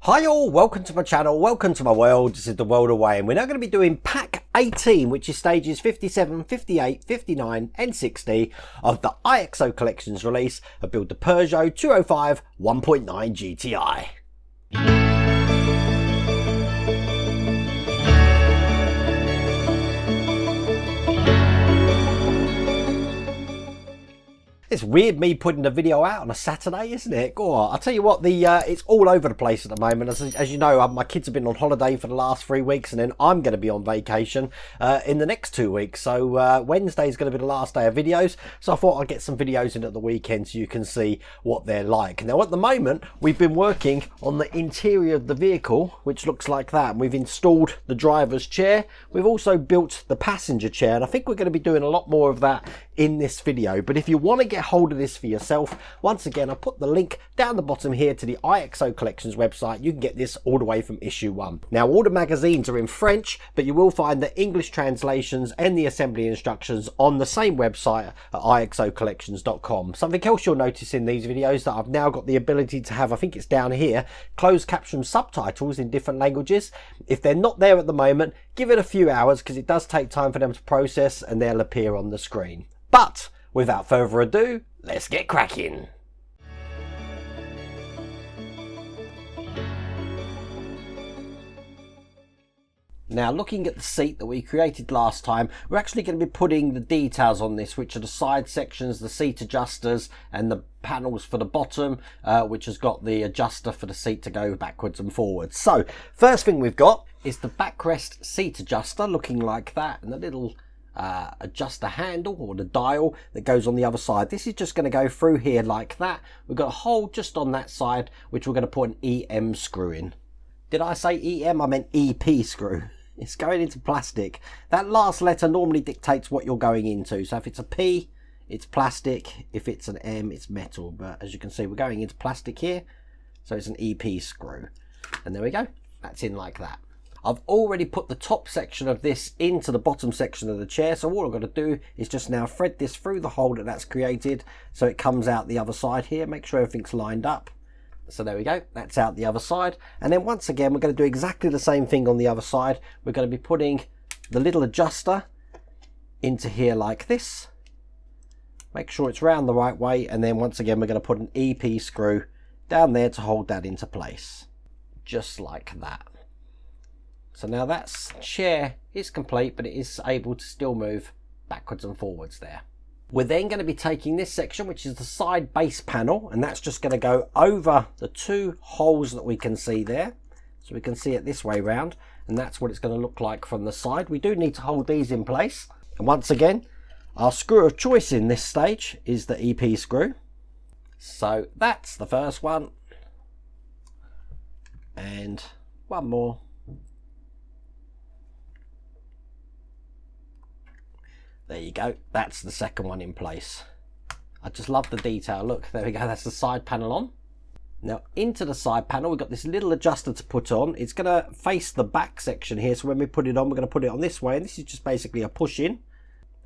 Hi all, welcome to my channel, welcome to my world. This is the World Away, and we're now going to be doing pack 18, which is stages 57, 58, 59 and 60 of the IXO Collections release of Build the Peugeot 205 1.9 GTI. It's weird me putting the video out on a Saturday, isn't it? Go on. I'll tell you what, it's all over the place at the moment. As you know, my kids have been on holiday for the last 3 weeks, and then I'm going to be on vacation in the next 2 weeks. So Wednesday is going to be the last day of videos. So I thought I'd get some videos in at the weekend so you can see what they're like. Now, at the moment, we've been working on the interior of the vehicle, which looks like that. We've installed the driver's chair. We've also built the passenger chair, and I think we're going to be doing a lot more of that in this video. But if you want to get hold of this for yourself, once again, I'll put the link down the bottom here to the IXO Collections website. You can get this all the way from issue 1. Now, all the magazines are in French, but you will find the English translations and the assembly instructions on the same website at ixocollections.com. Something else you'll notice in these videos that I've now got the ability to have, I think it's down here, closed caption subtitles in different languages. If they're not there at the moment, give it a few hours because it does take time for them to process, and they'll appear on the screen. But without further ado, let's get cracking. Now, looking at the seat that we created last time, we're actually going to be putting the details on this, which are the side sections, the seat adjusters, and the panels for the bottom, which has got the adjuster for the seat to go backwards and forwards. So, first thing we've got is the backrest seat adjuster, looking like that, and the little adjuster handle or the dial that goes on the other side. This is just going to go through here like that. We've got a hole just on that side, which we're going to put an EM screw in. Did I say EM? I meant EP screw. It's going into plastic. That last letter normally dictates what you're going into. So if it's a P, it's plastic. If it's an M, it's metal. But as you can see, we're going into plastic here. So it's an EP screw. And there we go. That's in like that. I've already put the top section of this into the bottom section of the chair, so all I've got to do is just now thread this through the hole that's created so it comes out the other side here. Make sure everything's lined up. So there we go, that's out the other side. And then once again, we're going to do exactly the same thing on the other side. We're going to be putting the little adjuster into here like this. Make sure it's round the right way, and then once again, we're going to put an EP screw down there to hold that into place. Just like that. So now that chair is complete, but it is able to still move backwards and forwards there. We're then going to be taking this section, which is the side base panel, and that's just going to go over the 2 holes that we can see there. So we can see it this way round, and that's what it's going to look like from the side. We do need to hold these in place. And once again, our screw of choice in this stage is the EP screw. So that's the first one. And one more. There you go, that's the second one in place. I just love the detail. Look, there we go, that's the side panel on. Now into the side panel, we've got this little adjuster to put on. It's going to face the back section here, so when we put it on, we're going to put it on this way, and this is just basically a push in.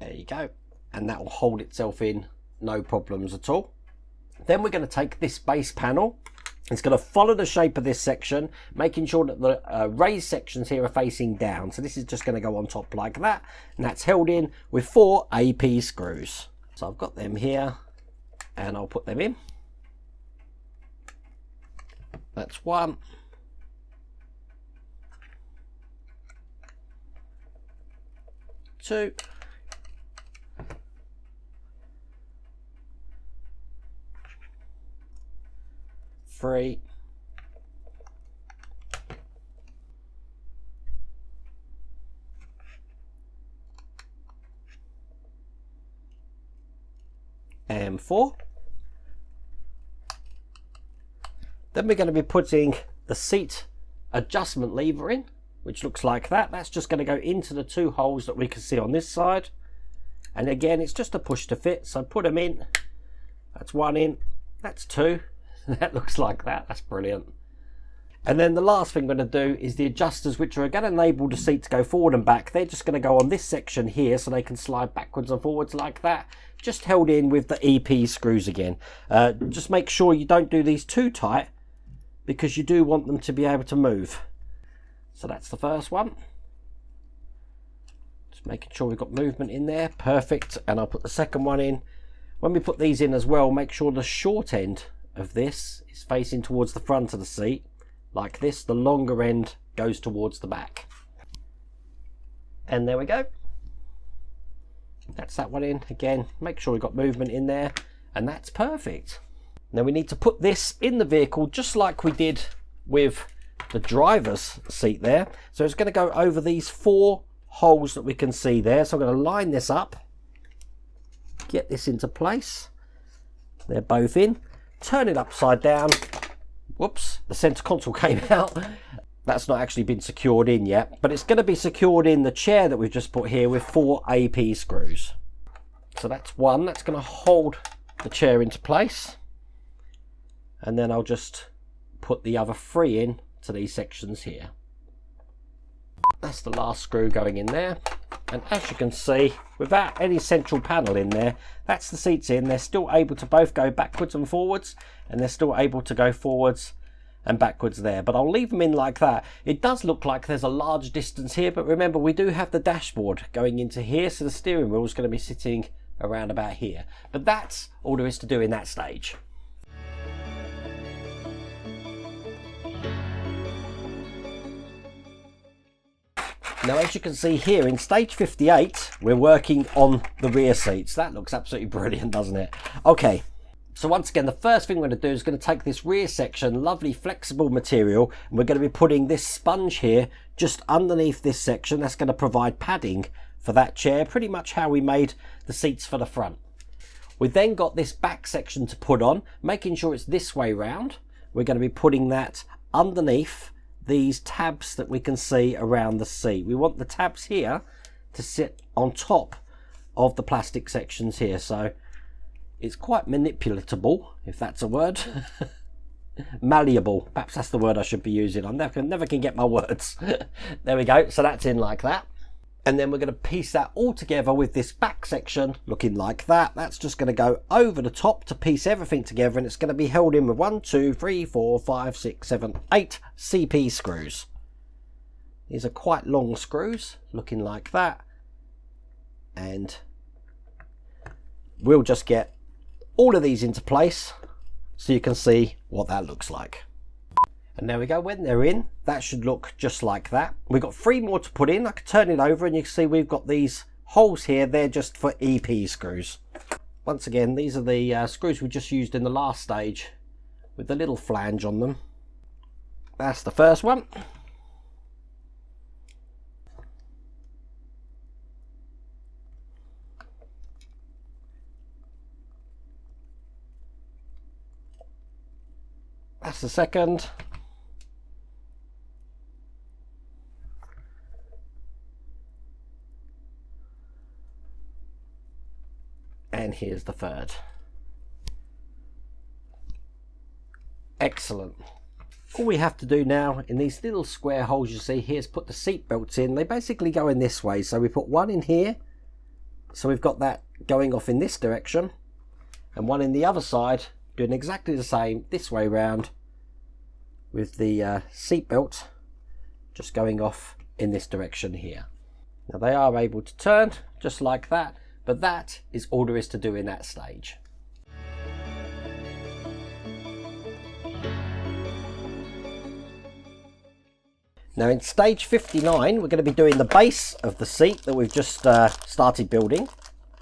There you go, and that will hold itself in, no problems at all. Then we're going to take this base panel. It's going to follow the shape of this section, making sure that the raised sections here are facing down. So this is just going to go on top like that, and that's held in with 4 AP screws. So I've got them here, and I'll put them in. That's 1. 2. 3. 4. Then we're going to be putting the seat adjustment lever in, which looks like that. That's just going to go into the 2 holes that we can see on this side. And again, it's just a push to fit. So put them in. That's 1 in. That's 2. That looks like that. That's brilliant. And then the last thing we're going to do is the adjusters, which are going to enable the seat to go forward and back. They're just going to go on this section here, so they can slide backwards and forwards like that. Just held in with the EP screws again. Just make sure you don't do these too tight, because you do want them to be able to move. So that's the first one. Just making sure we've got movement in there. Perfect. And I'll put the second one in. When we put these in as well, make sure the short end of this is facing towards the front of the seat. Like this, the longer end goes towards the back. And there we go. That's that one in. Again, make sure we've got movement in there. And that's perfect. Now we need to put this in the vehicle just like we did with the driver's seat there. So it's going to go over these 4 holes that we can see there. So I'm going to line this up, get this into place. They're both in. Turn it upside down. Whoops, the center console came out. That's not actually been secured in yet, but it's going to be secured in the chair that we've just put here with 4 AP screws. So that's one. That's going to hold the chair into place. And then I'll just put the other 3 in to these sections here. That's the last screw going in there. And as you can see, without any central panel in there, that's the seats in. They're still able to both go backwards and forwards, and they're still able to go forwards and backwards there. But I'll leave them in like that. It does look like there's a large distance here, but remember we do have the dashboard going into here, so the steering wheel is going to be sitting around about here. But that's all there is to do in that stage. Now, as you can see here in stage 58, we're working on the rear seats. That looks absolutely brilliant, doesn't it? Okay, so once again, the first thing we're going to do is going to take this rear section, lovely flexible material, and we're going to be putting this sponge here just underneath this section. That's going to provide padding for that chair, pretty much how we made the seats for the front. We've then got this back section to put on, making sure it's this way round. We're going to be putting that underneath these tabs that we can see around the seat. We want the tabs here to sit on top of the plastic sections here, so it's quite manipulatable, if that's a word. Malleable, perhaps that's the word I should be using. I never can get my words. There we go, so that's in like that. And then we're going to piece that all together with this back section looking like that. That's just going to go over the top to piece everything together, and it's going to be held in with 1, 2, 3, 4, 5, 6, 7, 8 CP screws. These are quite long screws looking like that. And we'll just get all of these into place so you can see what that looks like. And there we go, when they're in, that should look just like that. We've got 3 more to put in. I can turn it over and you can see we've got these holes here. They're just for EP screws. Once again, these are the screws we just used in the last stage with the little flange on them. That's the first one. That's the second. And here's the third. Excellent. All we have to do now in these little square holes you see here is put the seat belts in. They basically go in this way. So we put one in here. So we've got that going off in this direction. And one in the other side doing exactly the same this way round with the seat belt just going off in this direction here. Now they are able to turn just like that. But that is all there is to do in that stage. Now in stage 59, we're going to be doing the base of the seat that we've just started building.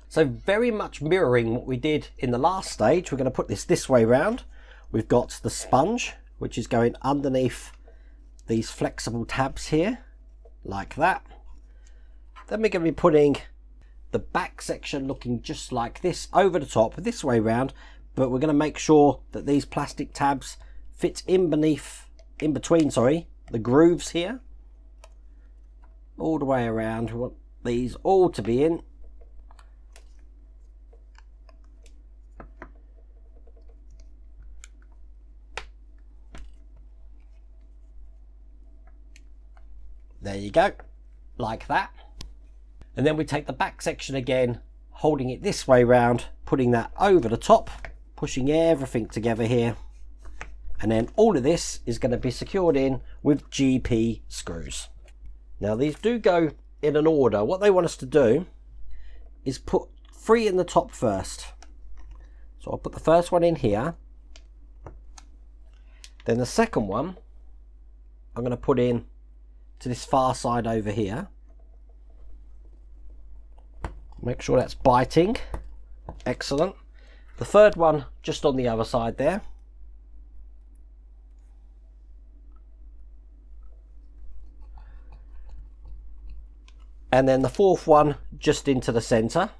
So very much mirroring what we did in the last stage, we're going to put this way round. We've got the sponge, which is going underneath these flexible tabs here, like that. Then we're going to be putting the back section looking just like this over the top this way round, but we're going to make sure that these plastic tabs fit in between the grooves here all the way around. We want these all to be in. There you go, like that. And then we take the back section again, holding it this way round, putting that over the top, pushing everything together here, And then all of this is going to be secured in with GP screws. Now these do go in an order. What they want us to do is put 3 in the top first. So I'll put the first one in here. Then the second one I'm going to put in to this far side over here. Make sure that's biting. Excellent. The third one just on the other side there. And then the fourth one just into the center.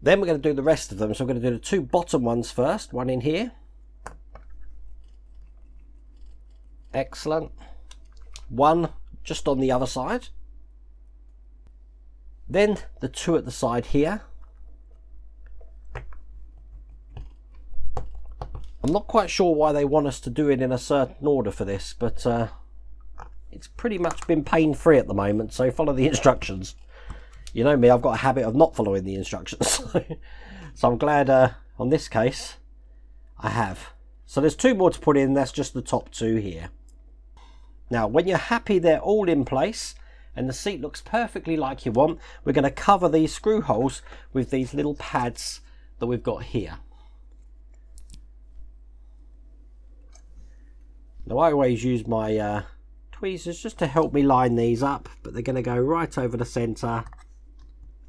Then we're going to do the rest of them. So we're going to do the 2 bottom ones first. One in here. Excellent. One just on the other side. Then the 2 at the side here. I'm not quite sure why they want us to do it in a certain order for this, but it's pretty much been pain-free at the moment, so follow the instructions. You know me, I've got a habit of not following the instructions. So I'm glad on this case I have. So there's 2 more to put in, that's just the top 2 here. Now when you're happy they're all in place and the seat looks perfectly like you want, we're going to cover these screw holes with these little pads that we've got here. Now I always use my tweezers just to help me line these up, but they're going to go right over the centre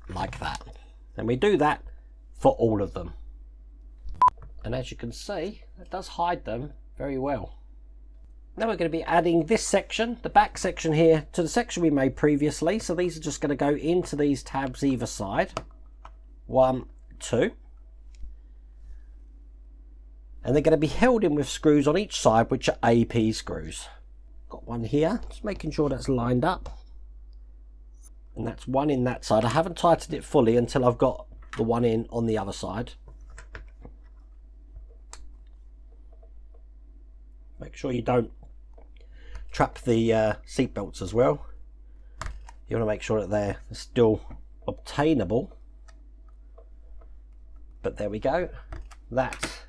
like that. And we do that for all of them. And as you can see, it does hide them very well. Now we're going to be adding this section, the back section here, to the section we made previously. So these are just going to go into these tabs either side. 1, 2. And they're going to be held in with screws on each side, which are AP screws. Got one here, just making sure that's lined up. And that's one in that side. I haven't tightened it fully until I've got the one in on the other side. Make sure you don't trap the seat belts as well. You want to make sure that they're still obtainable. But there we go. That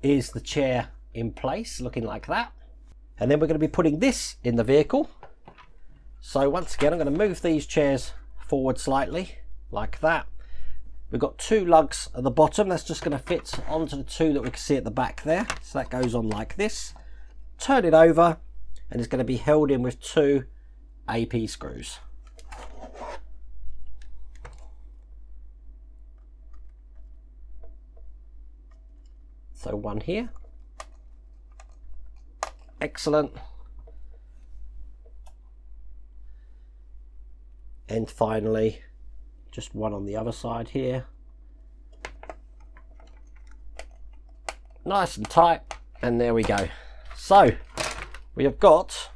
is the chair in place, looking like that. And then we're going to be putting this in the vehicle. So once again, I'm going to move these chairs forward slightly, like that. We've got 2 lugs at the bottom. That's just going to fit onto the 2 that we can see at the back there. So that goes on like this. Turn it over, and it's going to be held in with 2 AP screws. So one here. Excellent. And finally, just one on the other side here. Nice and tight, and there we go. So we have got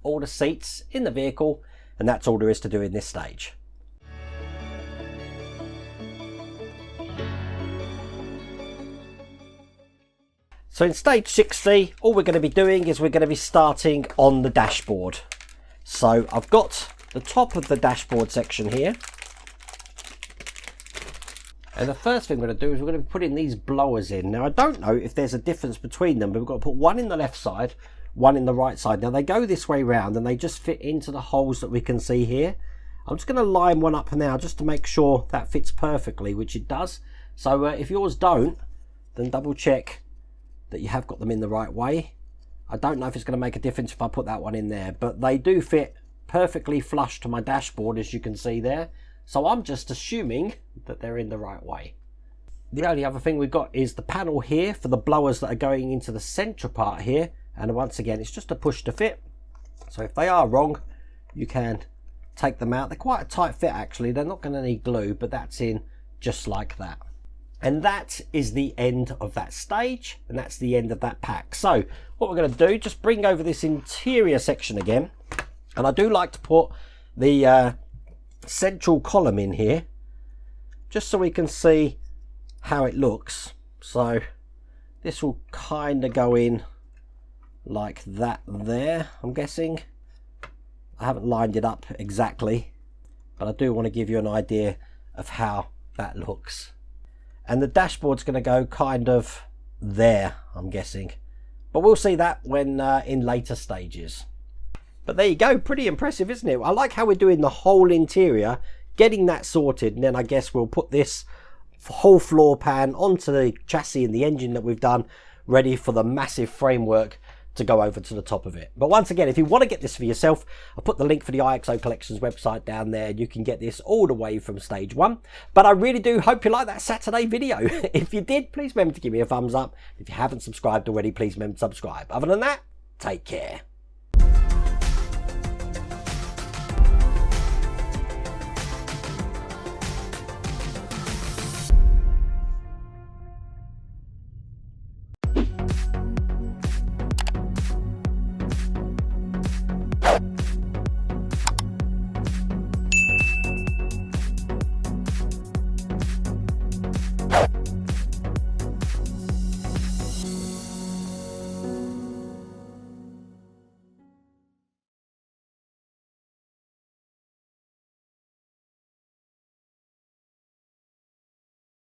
all the seats in the vehicle, and that's all there is to do in this stage. So in stage 60, all we're going to be doing is we're going to be starting on the dashboard. So I've got the top of the dashboard section here. And the first thing we're going to do is we're going to be putting these blowers in. Now I don't know if there's a difference between them, but we've got to put one in the left side, one in the right side. Now they go this way round and they just fit into the holes that we can see here. I'm just going to line one up now just to make sure that fits perfectly, which it does. So if yours don't, then double check that you have got them in the right way. I don't know if it's going to make a difference if I put that one in there, but they do fit perfectly flush to my dashboard, as you can see there. So I'm just assuming that they're in the right way. The only other thing we've got is the panel here for the blowers that are going into the central part here, and once again it's just a push to fit. So if they are wrong, you can take them out. They're quite a tight fit actually, they're not going to need glue, but that's in just like that. And that is the end of that stage, and that's the end of that pack. So what we're going to do, just bring over this interior section again, and I do like to put the central column in here just so we can see how it looks. So this will kind of go in like that there, I'm guessing. I haven't lined it up exactly, but I do want to give you an idea of how that looks. and the dashboard's going to go kind of there, I'm guessing. But we'll see that when in later stages. But there you go, pretty impressive, isn't it? I like how we're doing the whole interior, getting that sorted, and then I guess we'll put this whole floor pan onto the chassis and the engine that we've done, ready for the massive framework to go over to the top of it. But once again, if you want to get this for yourself, I'll put the link for the IXO Collections website down there. You can get this all the way from stage 1. But I really do hope you like that Saturday video. If you did, please remember to give me a thumbs up. If you haven't subscribed already, please remember to subscribe. Other than that, take care.